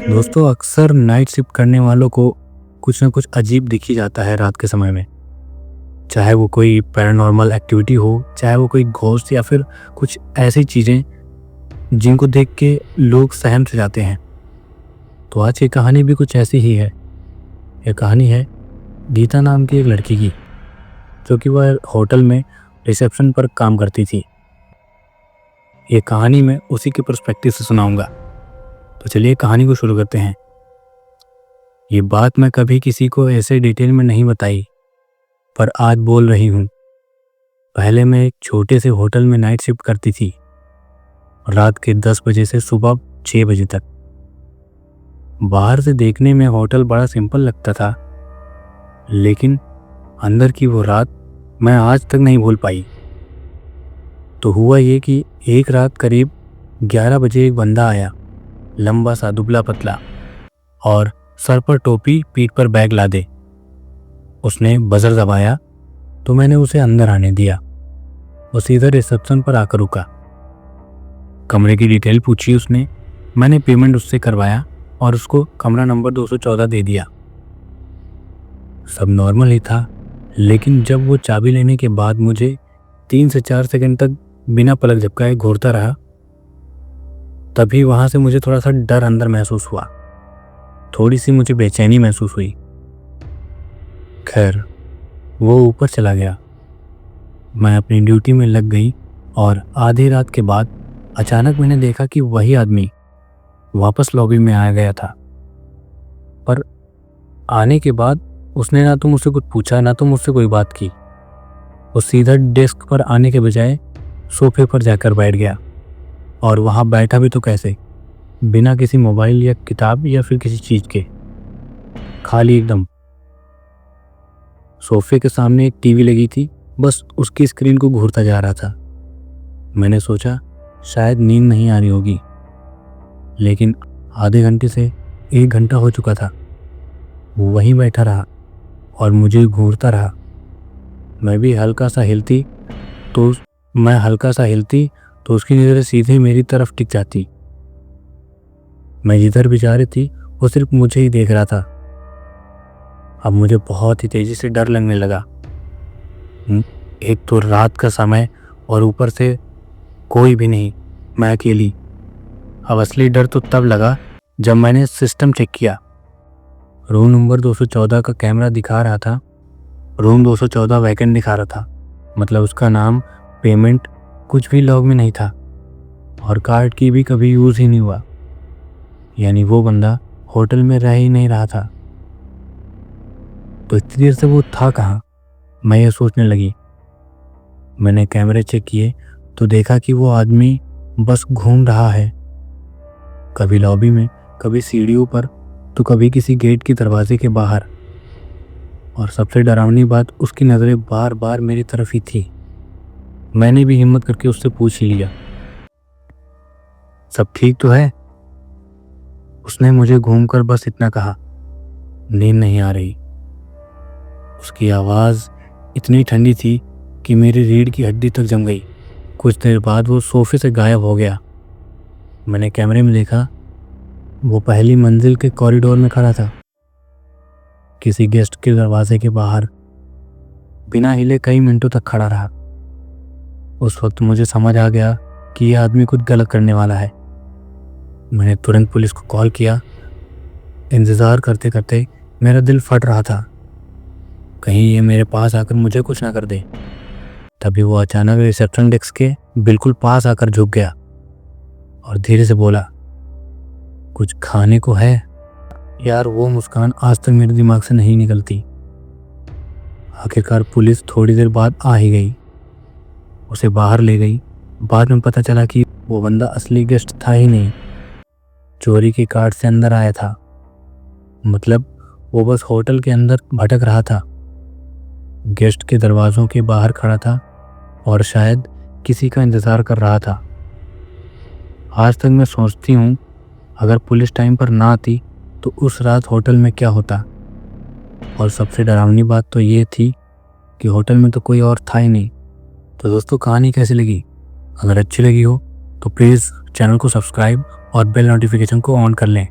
दोस्तों अक्सर night shift करने वालों को कुछ ना कुछ अजीब दिख ही जाता है रात के समय में। चाहे वो कोई पैरानॉर्मल एक्टिविटी हो, चाहे वो कोई घोस्ट या फिर कुछ ऐसी चीज़ें जिनको देख के लोग सहम से जाते हैं। तो आज की कहानी भी कुछ ऐसी ही है। यह कहानी है गीता नाम की एक लड़की की, जो कि वह होटल में रिसेप्शन पर काम करती थी। ये कहानी मैं उसी के पर्सपेक्टिव से सुनाऊंगा। तो चलिए कहानी को शुरू करते हैं। ये बात मैं कभी किसी को ऐसे डिटेल में नहीं बताई, पर आज बोल रही हूँ। पहले मैं एक छोटे से होटल में नाइट शिफ्ट करती थी, रात के 10 बजे से सुबह 6 बजे तक। बाहर से देखने में होटल बड़ा सिंपल लगता था, लेकिन अंदर की वो रात मैं आज तक नहीं भूल पाई। तो हुआ ये कि एक रात करीब 11 बजे एक बंदा आया, लंबा सा, दुबला पतला और सर पर टोपी, पीठ पर बैग लादे। उसने बजर दबाया तो मैंने उसे अंदर आने दिया। वो सीधा रिसेप्शन पर आकर रुका। कमरे की डिटेल पूछी उसने। मैंने पेमेंट उससे करवाया और उसको कमरा नंबर 214 दे दिया। सब नॉर्मल ही था, लेकिन जब वो चाबी लेने के बाद मुझे 3 से 4 सेकंड तक बिना पलक झपकाए घूरता रहा, तभी वहां से मुझे थोड़ा सा डर अंदर महसूस हुआ। थोड़ी सी मुझे बेचैनी महसूस हुई। खैर, वो ऊपर चला गया। मैं अपनी ड्यूटी में लग गई और आधी रात के बाद अचानक मैंने देखा कि वही आदमी वापस लॉबी में आ गया था। पर आने के बाद उसने ना तो मुझसे कुछ पूछा, ना तो मुझसे कोई बात की। वो सीधा डेस्क पर आने के बजाय सोफे पर जाकर बैठ गया। और वहाँ बैठा भी तो कैसे, बिना किसी मोबाइल या किताब या फिर किसी चीज़ के, खाली एकदम। सोफे के सामने एक टीवी लगी थी, बस उसकी स्क्रीन को घूरता जा रहा था। मैंने सोचा शायद नींद नहीं आ रही होगी, लेकिन आधे घंटे से 1 घंटा हो चुका था। वो वहीं बैठा रहा और मुझे घूरता रहा। मैं हल्का सा हिलती तो उसकी नज़रें सीधे मेरी तरफ टिक जाती। मैं जिधर भी जा रही थी वो सिर्फ मुझे ही देख रहा था। अब मुझे बहुत ही तेजी से डर लगने लगा। एक तो रात का समय और ऊपर से कोई भी नहीं, मैं अकेली। अब असली डर तो तब लगा जब मैंने सिस्टम चेक किया। रूम नंबर 214 का कैमरा दिखा रहा था, रूम 214 वैकेंट दिखा रहा था। मतलब उसका नाम, पेमेंट कुछ भी लॉग में नहीं था और कार्ड की भी कभी यूज़ ही नहीं हुआ। यानी वो बंदा होटल में रह ही नहीं रहा था। तो इतनी देर से वो था कहाँ, मैं ये सोचने लगी। मैंने कैमरे चेक किए तो देखा कि वो आदमी बस घूम रहा है, कभी लॉबी में, कभी सीढ़ियों पर, तो कभी किसी गेट के दरवाजे के बाहर। और सबसे डरावनी बात, उसकी नज़रें बार बार मेरी तरफ ही थी। मैंने भी हिम्मत करके उससे पूछ ही लिया, सब ठीक तो है? उसने मुझे घूमकर बस इतना कहा, नींद नहीं आ रही। उसकी आवाज़ इतनी ठंडी थी कि मेरी रीढ़ की हड्डी तक जम गई। कुछ देर बाद वो सोफे से गायब हो गया। मैंने कैमरे में देखा, वो पहली मंजिल के कॉरिडोर में खड़ा था, किसी गेस्ट के दरवाजे के बाहर, बिना हिले कई मिनटों तक खड़ा रहा। उस वक्त मुझे समझ आ गया कि यह आदमी कुछ गलत करने वाला है। मैंने तुरंत पुलिस को कॉल किया। इंतज़ार करते करते मेरा दिल फट रहा था, कहीं ये मेरे पास आकर मुझे कुछ ना कर दे। तभी वो अचानक रिसेप्शन डेस्क के बिल्कुल पास आकर झुक गया और धीरे से बोला, कुछ खाने को है? यार, वो मुस्कान आज तक मेरे दिमाग से नहीं निकलती। आखिरकार पुलिस थोड़ी देर बाद आ ही गई, उसे बाहर ले गई। बाद में पता चला कि वो बंदा असली गेस्ट था ही नहीं, चोरी के कार्ड से अंदर आया था। मतलब वो बस होटल के अंदर भटक रहा था, गेस्ट के दरवाज़ों के बाहर खड़ा था और शायद किसी का इंतज़ार कर रहा था। आज तक मैं सोचती हूँ, अगर पुलिस टाइम पर ना आती तो उस रात होटल में क्या होता। और सबसे डरावनी बात तो ये थी कि होटल में तो कोई और था ही नहीं। तो दोस्तों, कहानी कैसी लगी? अगर अच्छी लगी हो तो प्लीज़ चैनल को सब्सक्राइब और बेल नोटिफिकेशन को ऑन कर लें।